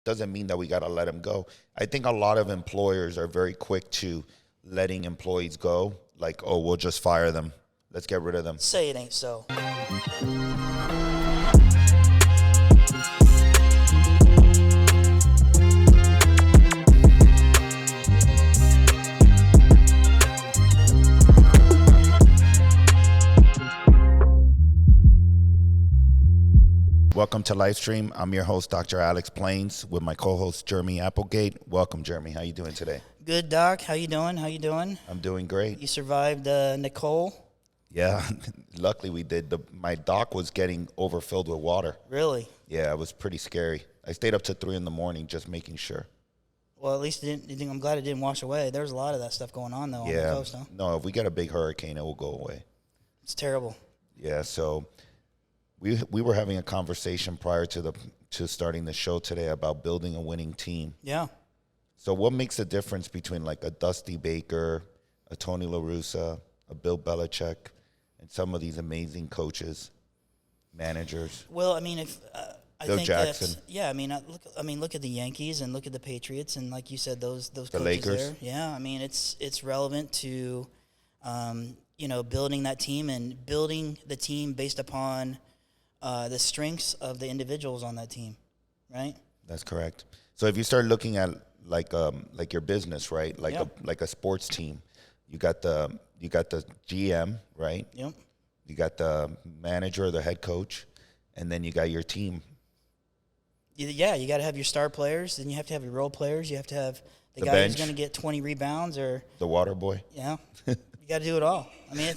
doesn't mean that we got to let them go. I think a lot of employers are very quick to letting employees go. Like, oh, we'll just fire them. Let's get rid of them. Say it ain't so. Welcome to Livestream. I'm your host, Dr. Alex Plains, with my co-host, Jeremy Applegate. Welcome, Jeremy. How you doing today? Good, Doc. How you doing? I'm doing great. You survived Nicole? Yeah, luckily we did. My dock was getting overfilled with water. Really? Yeah, it was pretty scary. I stayed up to 3 a.m. just making sure. Well, at least I'm glad it didn't wash away. There was a lot of that stuff going on, though, on the coast, huh? No, if we get a big hurricane, it will go away. It's terrible. Yeah, so we were having a conversation prior to starting the show today about building a winning team. Yeah. So what makes the difference between like a Dusty Baker, a Tony La Russa, a Bill Belichick, and some of these amazing coaches, managers? Well, I mean, I Bill think Jackson. Look at the Yankees and look at the Patriots, and like you said, those The coaches Lakers. there. Yeah, I mean, it's relevant to building that team and building the team based upon the strengths of the individuals on that team, right? That's correct. So if you start looking at like your business, right? Like a sports team, you got the GM, right? Yep. You got the manager, the head coach, and then you got your team. Yeah, you got to have your star players. Then you have to have your role players. You have to have the guy bench. who's going to get 20 rebounds, or The water boy. yeah, you got to do it all. I mean,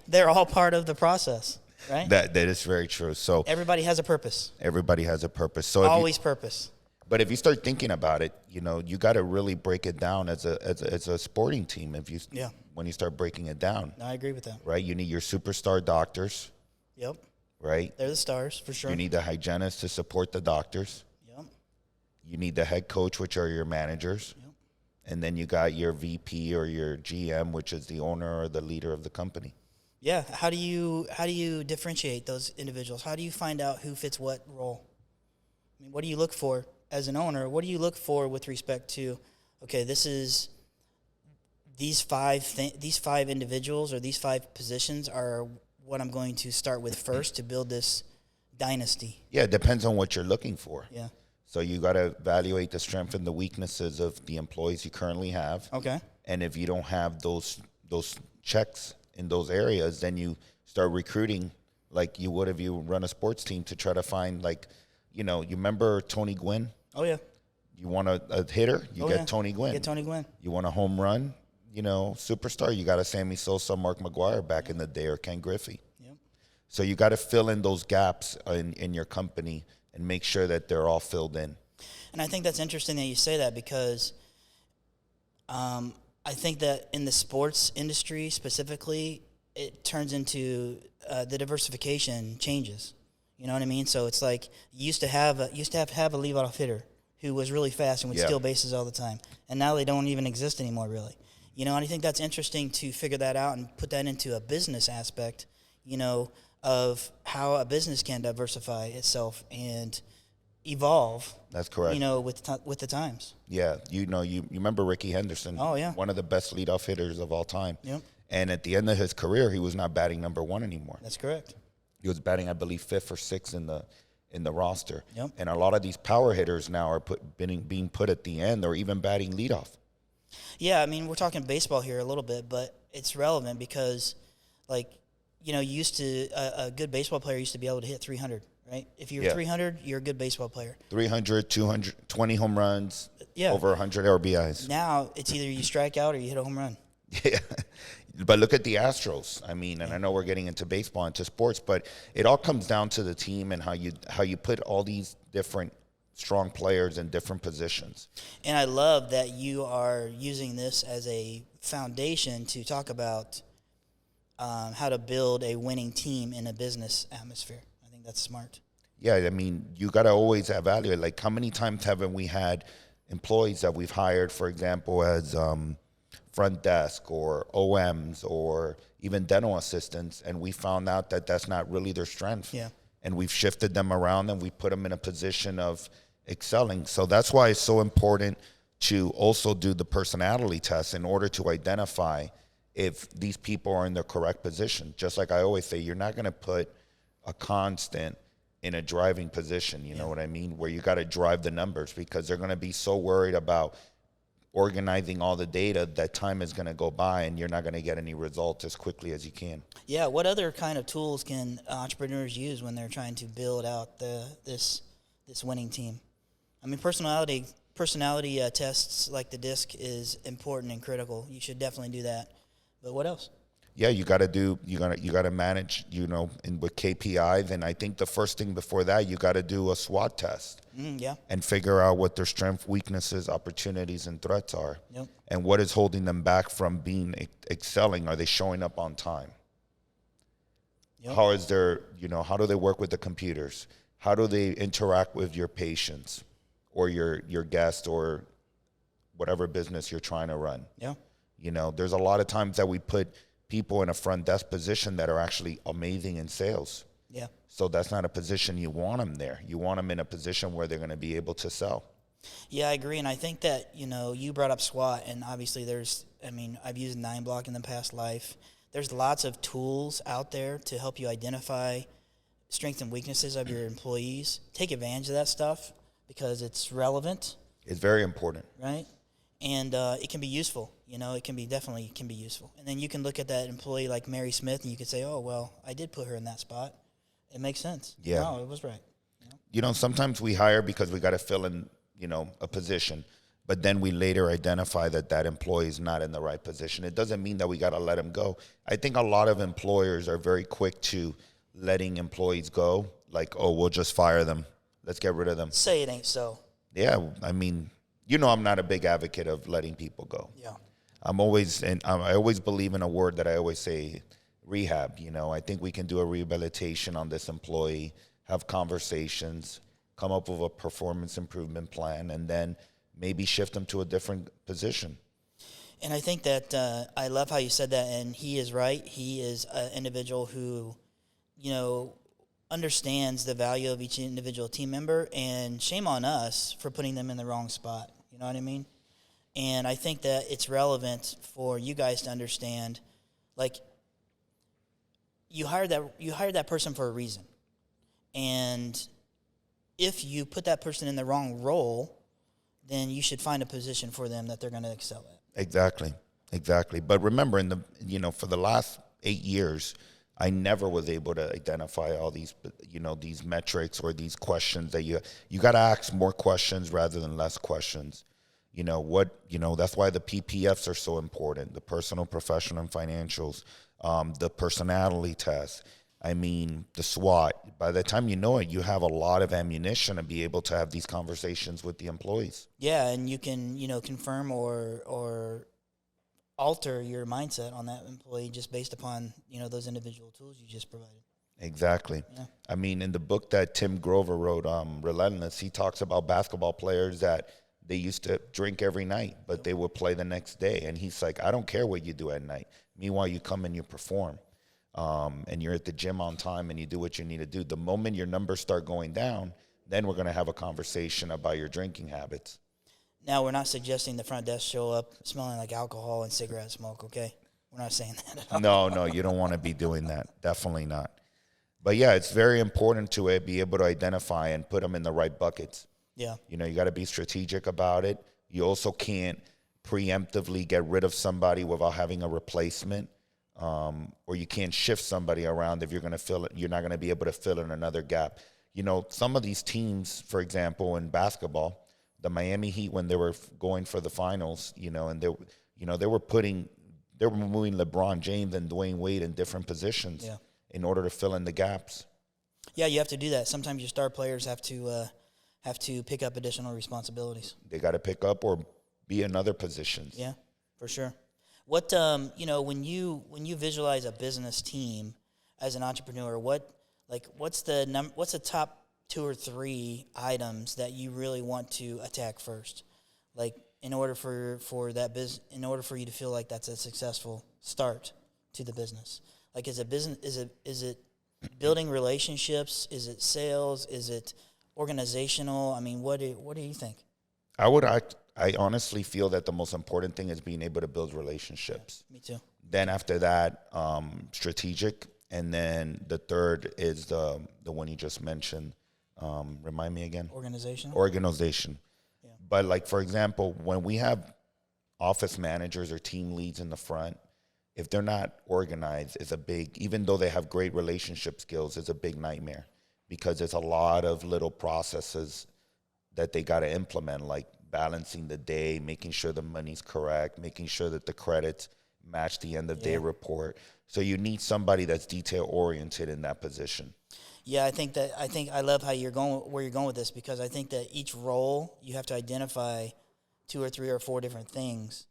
they're all part of the process, right? That is very true. So Everybody has a purpose. everybody has a purpose. So Always purpose. But if you start thinking about it, you got to really break it down as a sporting team. When you start breaking it down, I agree with that. right? You need your superstar doctors, Yep. right? They're the stars, for sure. You need the hygienists to support the doctors. Yep. You need the head coach, which are your managers. Yep. And then you got your VP or your GM, which is the owner or the leader of the company. Yeah. How do you differentiate those individuals? How do you find out who fits what role? I mean, what do you look for as an owner? What do you look for with respect to, okay, this is these five individuals or these 5 positions are what I'm going to start with first to build this dynasty. Yeah, it depends on what you're looking for. Yeah. So you got to evaluate the strength and the weaknesses of the employees you currently have. Okay. And if you don't have those checks in those areas, then you start recruiting like you would if you run a sports team to try to find, like, you remember Tony Gwynn? Oh, yeah. You want a hitter, you get Tony Gwynn. Get Tony Gwynn. You want a home run, superstar, you got a Sammy Sosa, Mark McGwire back in the day, or Ken Griffey. Yep. So you got to fill in those gaps in your company and make sure that they're all filled in. And I think that's interesting that you say that, because I think that in the sports industry specifically, it turns into the diversification changes. You know what I mean? So it's like you used to have a leadoff hitter who was really fast and would steal bases all the time, and now they don't even exist anymore, really. And I think that's interesting to figure that out and put that into a business aspect, of how a business can diversify itself and evolve. That's correct. With the times. Yeah, you remember Ricky Henderson? Oh, yeah. One of the best leadoff hitters of all time. Yep. And at the end of his career, he was not batting number 1 anymore. That's correct. He was batting, I believe, 5th or 6th in the roster. Yep. And a lot of these power hitters now are being put at the end, or even batting leadoff. Yeah, I mean, we're talking baseball here a little bit, but it's relevant because, a good baseball player used to be able to hit 300, right? If you're 300, you're a good baseball player. 300, 200, 20 home runs, over 100 RBIs. Now it's either you strike out or you hit a home run. Yeah. But look at the Astros. I mean, and I know we're getting into baseball, into sports, but it all comes down to the team and how you put all these different strong players in different positions. And I love that you are using this as a foundation to talk about how to build a winning team in a business atmosphere. I think that's smart. Yeah, I mean, you got to always evaluate, like, how many times haven't we had employees that we've hired, for example, as front desk or OMs or even dental assistants, and we found out that that's not really their strength. Yeah. And we've shifted them around and we put them in a position of excelling. So that's why it's so important to also do the personality test in order to identify if these people are in the correct position. Just like I always say, you're not going to put a constant in a driving position, you know what I mean, where you got to drive the numbers, because they're going to be so worried about organizing all the data that time is going to go by and you're not going to get any results as quickly as you can. Yeah. What other kind of tools can entrepreneurs use when they're trying to build out this winning team? I mean, personality tests like the DISC is important and critical. You should definitely do that. But what else? Yeah, you got to manage, with KPIs. And I think the first thing before that, you got to do a SWOT test. Yeah. And figure out what their strengths, weaknesses, opportunities, and threats are. Yep. And what is holding them back from being excelling. Are they showing up on time? Yep. How is their, how do they work with the computers? How do they interact with your patients or your guests or whatever business you're trying to run? Yeah. There's a lot of times that we put people in a front desk position that are actually amazing in sales. Yeah. So that's not a position you want them there. You want them in a position where they're going to be able to sell. Yeah, I agree. And I think that, you brought up SWOT, and obviously I've used 9block in the past life. There's lots of tools out there to help you identify strengths and weaknesses of your employees. Take advantage of that stuff because it's relevant. It's very important. Right? And it can be useful. It can be useful. And then you can look at that employee like Mary Smith, and you could say, oh, well, I did put her in that spot. It makes sense. Yeah. No, it was right. Sometimes we hire because we got to fill in, a position, but then we later identify that employee is not in the right position. It doesn't mean that we got to let them go. I think a lot of employers are very quick to letting employees go. Like, oh, we'll just fire them. Let's get rid of them. Say it ain't so. Yeah. I mean, I'm not a big advocate of letting people go. Yeah. I always believe in a word that I always say, rehab. I think we can do a rehabilitation on this employee, have conversations, come up with a performance improvement plan, and then maybe shift them to a different position. And I think that I love how you said that, and he is right. He is an individual who, understands the value of each individual team member, and shame on us for putting them in the wrong spot. You know what I mean? And I think that it's relevant for you guys to understand, like, you hired that person for a reason. And if you put that person in the wrong role, then you should find a position for them that they're going to excel at. Exactly. But remember, for the last 8 years, I never was able to identify all these, these metrics or these questions that you got to ask more questions rather than less questions. That's why the PPFs are so important, the personal, professional, and financials, the personality test. I mean, the SWOT. By the time you know it, you have a lot of ammunition to be able to have these conversations with the employees. Yeah, and you can, confirm or alter your mindset on that employee just based upon, those individual tools you just provided. Exactly. Yeah. I mean, in the book that Tim Grover wrote, Relentless, he talks about basketball players that they used to drink every night, but they would play the next day. And he's like, I don't care what you do at night. Meanwhile, you come and you perform. And you're at the gym on time and you do what you need to do. The moment your numbers start going down, then we're going to have a conversation about your drinking habits. Now, we're not suggesting the front desk show up smelling like alcohol and cigarette smoke, okay? We're not saying that at all. No, you don't want to be doing that. Definitely not. But, yeah, it's very important to be able to identify and put them in the right buckets. Yeah. You got to be strategic about it. You also can't preemptively get rid of somebody without having a replacement. Or you can't shift somebody around if you're going to fill it. You're not going to be able to fill in another gap. Some of these teams, for example, in basketball, the Miami Heat, when they were going for the finals, and they were moving LeBron James and Dwayne Wade in different positions in order to fill in the gaps. Yeah, you have to do that. Sometimes your star players have to pick up additional responsibilities. They got to pick up or be in other positions. Yeah, for sure. What when you visualize a business team as an entrepreneur, what's the top 2 or 3 items that you really want to attack first? Like, in order for you to feel like that's a successful start to the business. Like, is it building relationships? Is it sales? Is it organizational? I mean, what do you think? I honestly feel that the most important thing is being able to build relationships. Me too. Then after that, strategic, and then the third is the one you just mentioned. Remind me again. Organizational. Organization. Yeah. But like for example, when we have office managers or team leads in the front, if they're not organized, it's a big. Even though they have great relationship skills, it's a big nightmare because it's a lot of little processes that they got to implement, like balancing the day, making sure the money's correct, making sure that the credits match the end of day report. So you need somebody that's detail oriented in that position. Yeah, I love how you're going where you're going with this, because I think that each role you have to identify 2 or 3 or 4 different things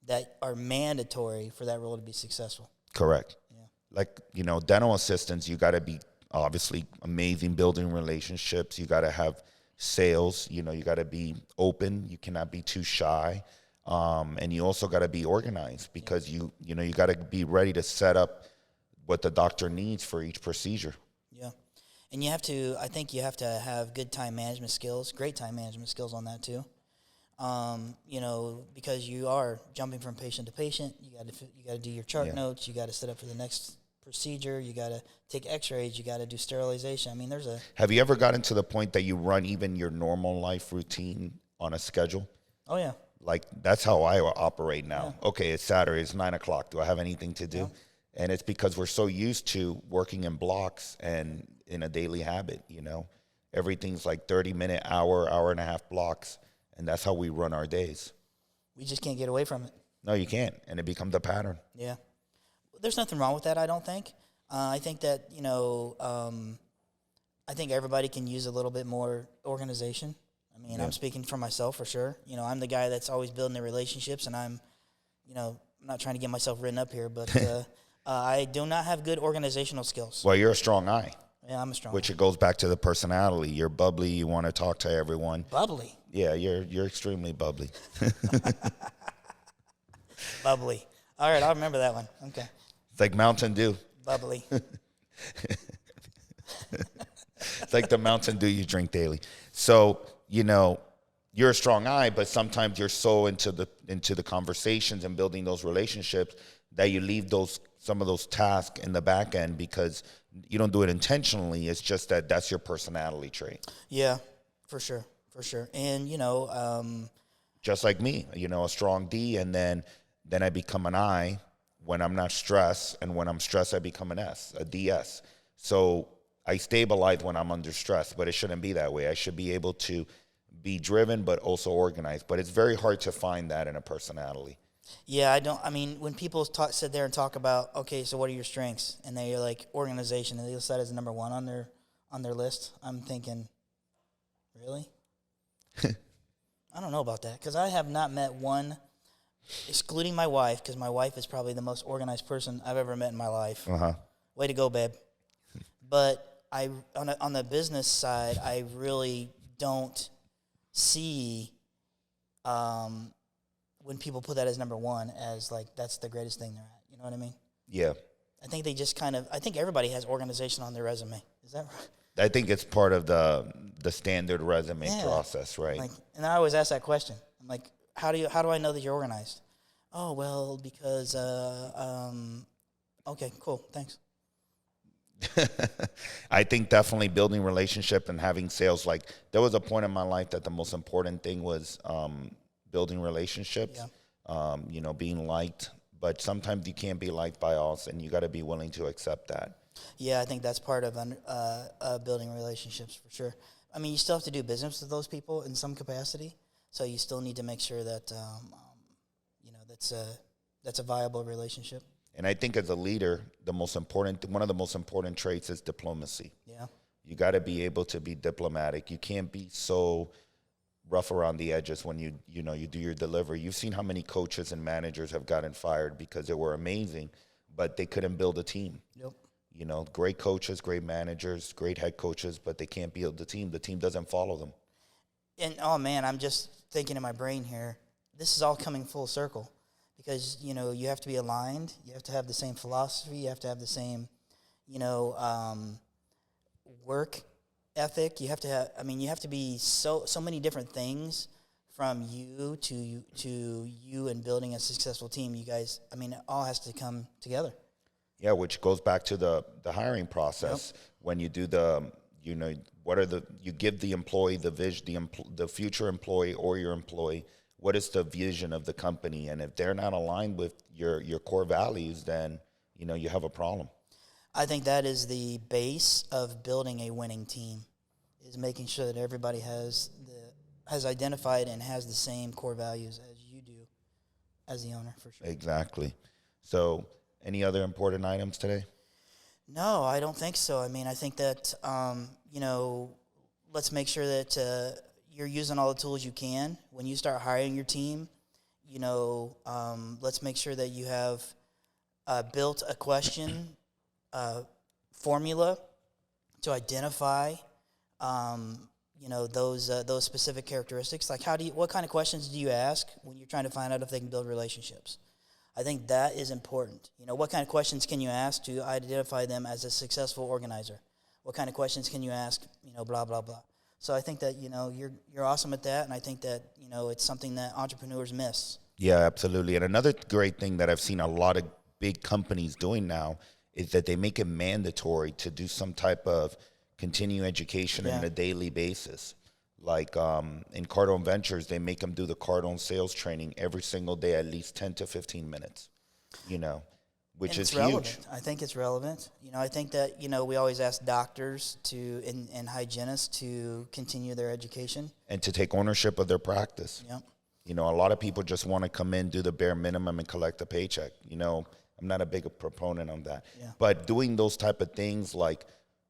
that are mandatory for that role to be successful. Correct. Yeah. Like, dental assistants, you got to be obviously amazing building relationships. You got to have sales, you got to be open. You cannot be too shy. And you also got to be organized because you got to be ready to set up what the doctor needs for each procedure. Yeah. And I think you have to have good time management skills, great time management skills on that too. Because you are jumping from patient to patient, you got to do your chart notes, you got to set up for the next procedure, you got to take x-rays, you got to do sterilization. I mean, Have you ever gotten to the point that you run even your normal life routine on a schedule? Oh, yeah. Like, that's how I operate now. Yeah. Okay, it's Saturday, it's 9 o'clock. Do I have anything to do? Yeah. And it's because we're so used to working in blocks and in a daily habit, Everything's like 30-minute, hour and a half blocks. And that's how we run our days. We just can't get away from it. No, you can't. And it becomes a pattern. Yeah. There's nothing wrong with that, I don't think. I think that, I think everybody can use a little bit more organization. I mean, I'm speaking for myself for sure. I'm the guy that's always building the relationships, and I'm not trying to get myself written up here, but I do not have good organizational skills. Well, you're a strong eye. Yeah, I'm a strong. Which it goes back to the personality. You're bubbly. You want to talk to everyone. Bubbly. Yeah, you're extremely bubbly. Bubbly. All right, I'll remember that one. Okay. It's like Mountain Dew. Bubbly. It's like the Mountain Dew you drink daily. So, you're a strong eye, but sometimes you're so into the conversations and building those relationships that you leave some of those tasks in the back end because you don't do it intentionally. It's just that's your personality trait. Yeah, for sure. And, just like me, a strong D, and then I become an I when I'm not stressed, and when I'm stressed, I become an S, a DS. So I stabilize when I'm under stress, but it shouldn't be that way. I should be able to be driven, but also organized. But it's very hard to find that in a personality. Yeah, when people sit there and talk about, okay, so what are your strengths? And they're like organization, and they list that as number 1 on their list. I'm thinking, really? I don't know about that, because I have not met one, excluding my wife, because my wife is probably the most organized person I've ever met in my life. Uh-huh. Way to go, babe. But on the business side, I really don't see when people put that as number 1 as like that's the greatest thing they're at. You know what I mean? Yeah. I think they just I think everybody has organization on their resume. Is that right? I think it's part of the standard resume process, right? And I always ask that question. I'm like, how do I know that you're organized? Oh, well, because okay, cool, thanks. I think definitely building relationship and having sales. Like, there was a point in my life that the most important thing was building relationships. Yeah. Being liked. But sometimes you can't be liked by all, and you got to be willing to accept that. Yeah, I think that's part of building relationships for sure. I mean, you still have to do business with those people in some capacity, so you still need to make sure that that's a viable relationship. And I think as a leader, one of the most important traits is diplomacy. Yeah, you got to be able to be diplomatic. You can't be so rough around the edges when you do your delivery. You've seen how many coaches and managers have gotten fired because they were amazing, but they couldn't build a team. Yep. Great coaches, great managers, great head coaches, but they can't build the team. The team doesn't follow them. And, oh, man, I'm just thinking in my brain here, this is all coming full circle because, you have to be aligned. You have to have the same philosophy. You have to have the same, work ethic. You have to have. I mean, you have to be so many different things from you to you and building a successful team. You guys. I mean, it all has to come together. Yeah, which goes back to the hiring process. Yep. When you do you give the employee the vision, the future employee or your employee, what is the vision of the company? And if they're not aligned with your core values, then, you have a problem. I think that is the base of building a winning team, is making sure that everybody has identified and has the same core values as you do as the owner, for sure. Exactly. So, any other important items today? No, I don't think so. I mean, I think that, let's make sure that you're using all the tools you can. When you start hiring your team, let's make sure that you have built a question formula to identify, those specific characteristics. Like, what kind of questions do you ask when you're trying to find out if they can build relationships? I think that is important. What kind of questions can you ask to identify them as a successful organizer? What kind of questions can you ask, blah, blah, blah. So I think that, you're awesome at that, and I think that, it's something that entrepreneurs miss. Yeah, absolutely. And another great thing that I've seen a lot of big companies doing now is that they make it mandatory to do some type of continuing education on a daily basis. Like in Cardone Ventures, they make them do the Cardone sales training every single day, at least 10 to 15 minutes, which is relevant. huge. I think it's relevant. I think that, we always ask doctors and hygienists to continue their education. And to take ownership of their practice. Yep. A lot of people just want to come in, do the bare minimum, and collect a paycheck. I'm not a big proponent on that. Yeah. But doing those type of things like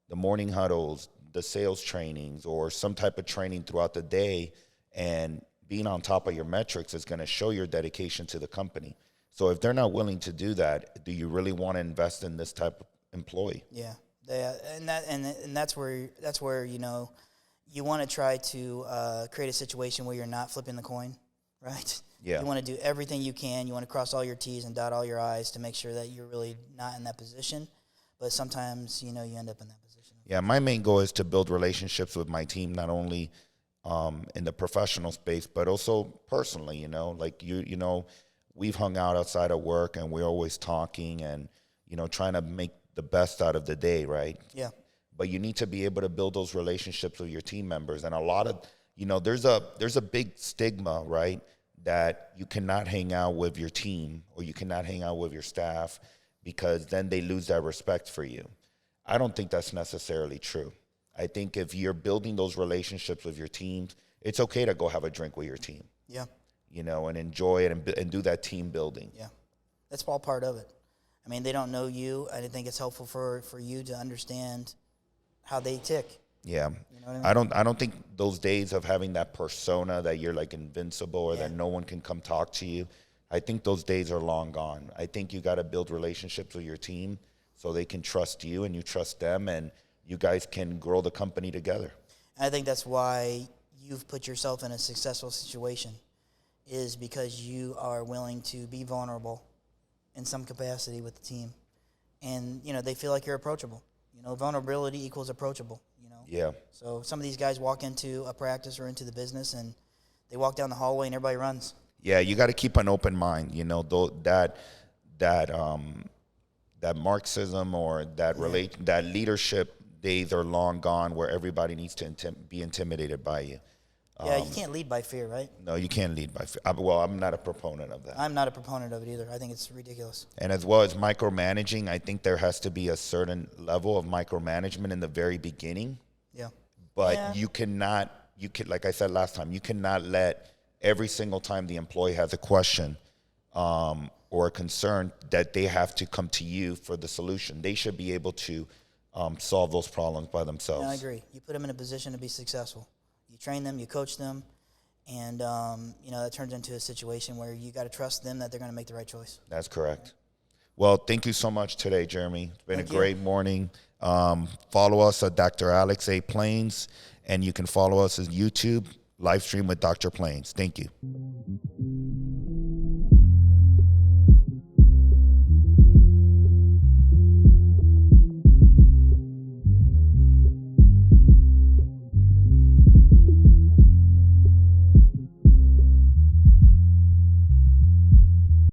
the morning huddles, the sales trainings, or some type of training throughout the day, and being on top of your metrics is going to show your dedication to the company. So if they're not willing to do that, do you really want to invest in this type of employee? Yeah, and that's where you want to try to create a situation where you're not flipping the coin, right? Yeah. You want to do everything you can. You want to cross all your T's and dot all your I's to make sure that you're really not in that position. But sometimes, you end up in that position. Yeah, my main goal is to build relationships with my team, not only in the professional space, but also personally, like we've hung out outside of work and we're always talking and, trying to make the best out of the day, right? Yeah. But you need to be able to build those relationships with your team members. And a lot of, there's a big stigma, right, that you cannot hang out with your team or you cannot hang out with your staff because then they lose that respect for you. I don't think that's necessarily true. I think if you're building those relationships with your teams, it's okay to go have a drink with your team. Yeah. And enjoy it and do that team building. Yeah. That's all part of it. I mean, they don't know you. I think it's helpful for you to understand how they tick. Yeah. You know what I mean? I don't think those days of having that persona that you're like invincible or that no one can come talk to you, I think those days are long gone. I think you got to build relationships with your team so they can trust you and you trust them and you guys can grow the company together. I think that's why you've put yourself in a successful situation, is because you are willing to be vulnerable in some capacity with the team. And, they feel like you're approachable. Vulnerability equals approachable, Yeah. So some of these guys walk into a practice or into the business and they walk down the hallway and everybody runs. Yeah, you got to keep an open mind, that Marxism or that leadership days are long gone where everybody needs to be intimidated by you. Yeah, you can't lead by fear, right? No, you can't lead by fear. I'm not a proponent of that. I'm not a proponent of it either. I think it's ridiculous. And as well as micromanaging, I think there has to be a certain level of micromanagement in the very beginning. Yeah. But you cannot, like I said last time, you cannot let every single time the employee has a question or a concern that they have to come to you for the solution. They should be able to solve those problems by themselves. Yeah, I agree. You put them in a position to be successful. You train them, you coach them, and that turns into a situation where you got to trust them that they're going to make the right choice. That's correct. Well, thank you so much today, Jeremy. It's been a great morning. Follow us at Dr. Alex A. Plains, and you can follow us on YouTube, live stream with Dr. Plains. Thank you.